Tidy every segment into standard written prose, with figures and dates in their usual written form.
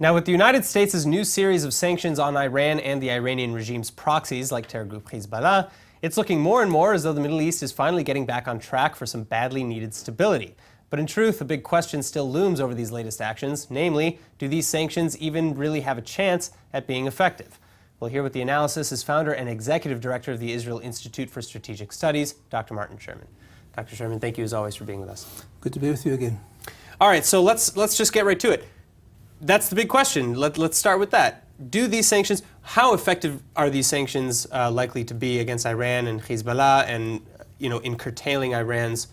Now, with the United States' new series of sanctions on Iran and the Iranian regime's proxies, like terror group Hezbollah, it's looking more and more as though the Middle East is finally getting back on track for some badly needed stability. But in truth, a big question still looms over these latest actions, namely, do these sanctions even really have a chance at being effective? Well, here with the analysis is founder and executive director of the Israel Institute for Strategic Studies, Dr. Martin Sherman. Dr. Sherman, thank you as always for being with us. Good to be with you again. All right, so let's just get right to it. That's the big question. Let's start with that. Do these sanctions, how effective are these sanctions likely to be against Iran and Hezbollah and, in curtailing Iran's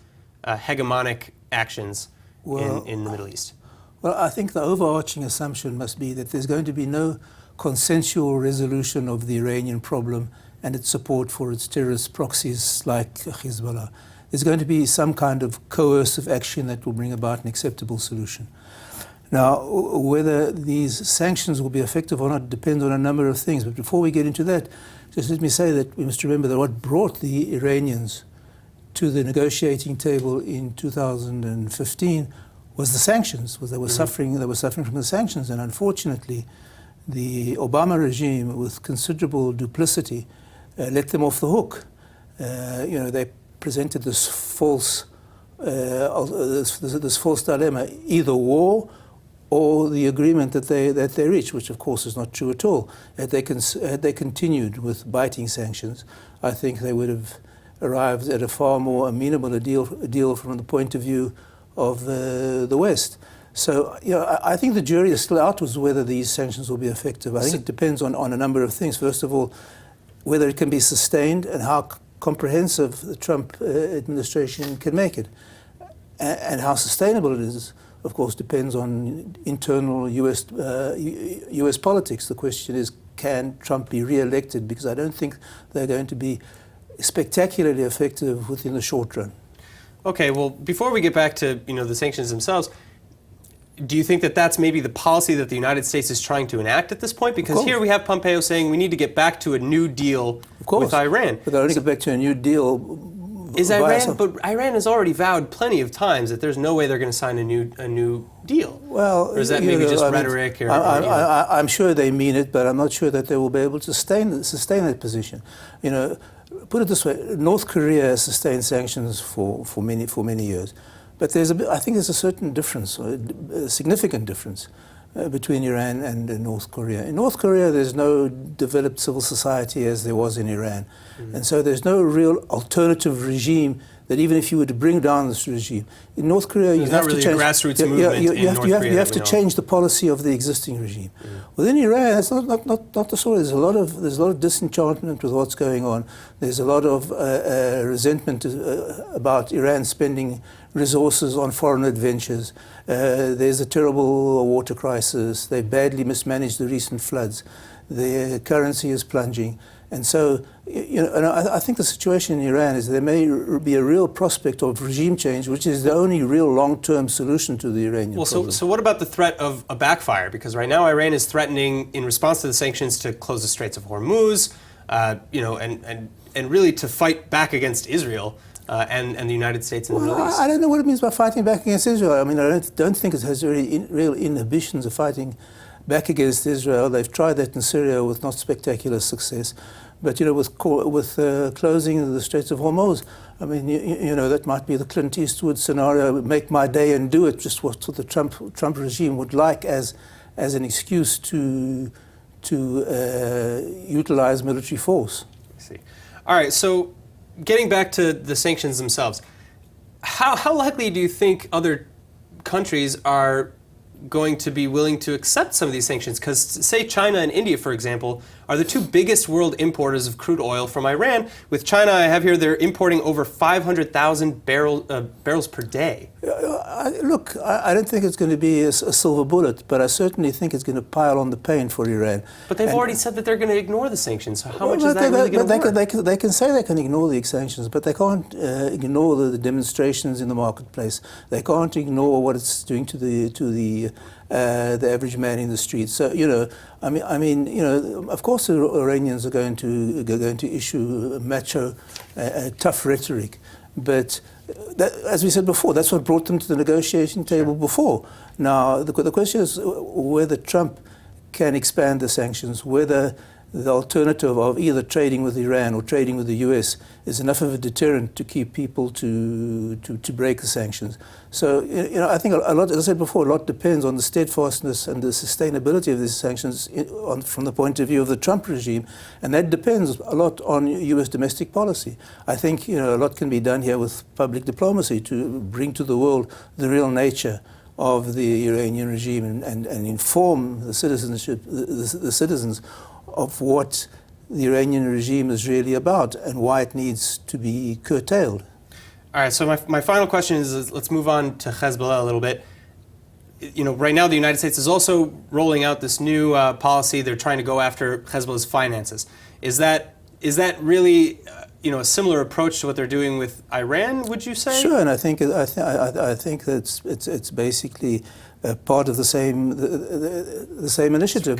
hegemonic actions in the Middle East? Well, I think the overarching assumption must be that there's going to be no consensual resolution of the Iranian problem and its support for its terrorist proxies like Hezbollah. There's going to be some kind of coercive action that will bring about an acceptable solution. Now, whether these sanctions will be effective or not depends on a number of things. But before we get into that, just let me say that we must remember that what brought the Iranians to the negotiating table in 2015 was the sanctions. Was they were suffering from the sanctions, and unfortunately, the Obama regime, with considerable duplicity, let them off the hook. They presented this false dilemma: either war or the agreement that they reached, which of course is not true at all. Had they continued with biting sanctions, I think they would have arrived at a far more amenable deal from the point of view of the West. So, I think the jury is still out as to whether these sanctions will be effective. I think it depends on a number of things. First of all, whether it can be sustained and how comprehensive the Trump administration can make it. And how sustainable it is, of course, depends on internal US politics. The question is, can Trump be re-elected? Because I don't think they're going to be spectacularly effective within the short run. Okay, well, before we get back to the sanctions themselves, do you think that that's maybe the policy that the United States is trying to enact at this point? Because here we have Pompeo saying we need to get back to a new deal with Iran. But they'll only get back to a new deal. But Iran has already vowed plenty of times that there's no way they're going to sign a new deal. Well, or is that maybe just rhetoric? I'm sure they mean it, but I'm not sure that they will be able to sustain that position. Put it this way: North Korea has sustained sanctions for many years, but I think there's a certain difference, a significant difference, between Iran and North Korea. In North Korea, there's no developed civil society as there was in Iran. And so there's no real alternative regime that even if you were to bring down this regime, in North Korea you have to change. Grassroots movement in North Korea. You have to change the policy of the existing regime. Within Iran, it's not the story. There's a lot of disenchantment with what's going on. There's a lot of resentment about Iran spending resources on foreign adventures. There's a terrible water crisis. They badly mismanaged the recent floods. Their currency is plunging. And so, and I think the situation in Iran is there may be a real prospect of regime change, which is the only real long-term solution to the Iranian problem. So what about the threat of a backfire? Because right now Iran is threatening, in response to the sanctions, to close the Straits of Hormuz, and really to fight back against Israel and the United States and the Middle East. I don't know what it means by fighting back against Israel. I mean, I don't think it has real inhibitions of fighting back against Israel. They've tried that in Syria with not spectacular success. But with closing the Straits of Hormuz, I mean, that might be the Clint Eastwood scenario: make my day and do it. Just what the Trump regime would like as an excuse to utilize military force. I see. All right. So, getting back to the sanctions themselves, how likely do you think other countries are going to be willing to accept some of these sanctions? Because, say, China and India, for example, are the two biggest world importers of crude oil from Iran. With China, I have here, they're importing over 500,000 barrels per day. Look, I don't think it's going to be a silver bullet, but I certainly think it's going to pile on the pain for Iran. But they've already said that they're going to ignore the sanctions. So how much is that really going to work? They can say they can ignore the sanctions, but they can't ignore the demonstrations in the marketplace. They can't ignore what it's doing to the average man in the street. So of course the Iranians are going to issue macho, tough rhetoric, but as we said before, that's what brought them to the negotiation table before. Now, the question is whether Trump can expand the sanctions, whether the alternative of either trading with Iran or trading with the US is enough of a deterrent to keep people to break the sanctions. So, I think a lot, as I said before, a lot depends on the steadfastness and the sustainability of these sanctions from the point of view of the Trump regime, and that depends a lot on US domestic policy. I think, a lot can be done here with public diplomacy to bring to the world the real nature of the Iranian regime and inform the citizens of what the Iranian regime is really about and why it needs to be curtailed. All right, so my final question is, let's move on to Hezbollah a little bit. Right now the United States is also rolling out this new policy. They're trying to go after Hezbollah's finances. Is that really a similar approach to what they're doing with Iran, would you say? Sure, and I think that it's basically part of the same initiative,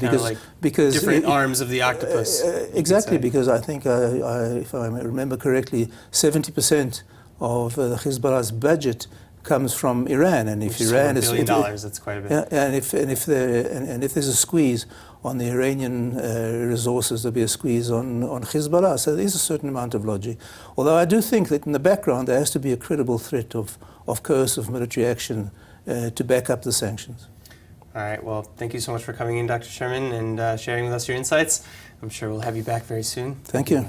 because different arms of the octopus. Exactly, because I think if I remember correctly, 70% of Hezbollah's budget comes from Iran, and if Iran is $1 billion, that's quite a bit. Yeah, and if there's a squeeze on the Iranian resources, there'll be a squeeze on Hezbollah. So there's a certain amount of logic. Although I do think that in the background there has to be a credible threat of coercive military action to back up the sanctions. All right. Well, thank you so much for coming in, Dr. Sherman, and sharing with us your insights. I'm sure we'll have you back very soon. Thank you.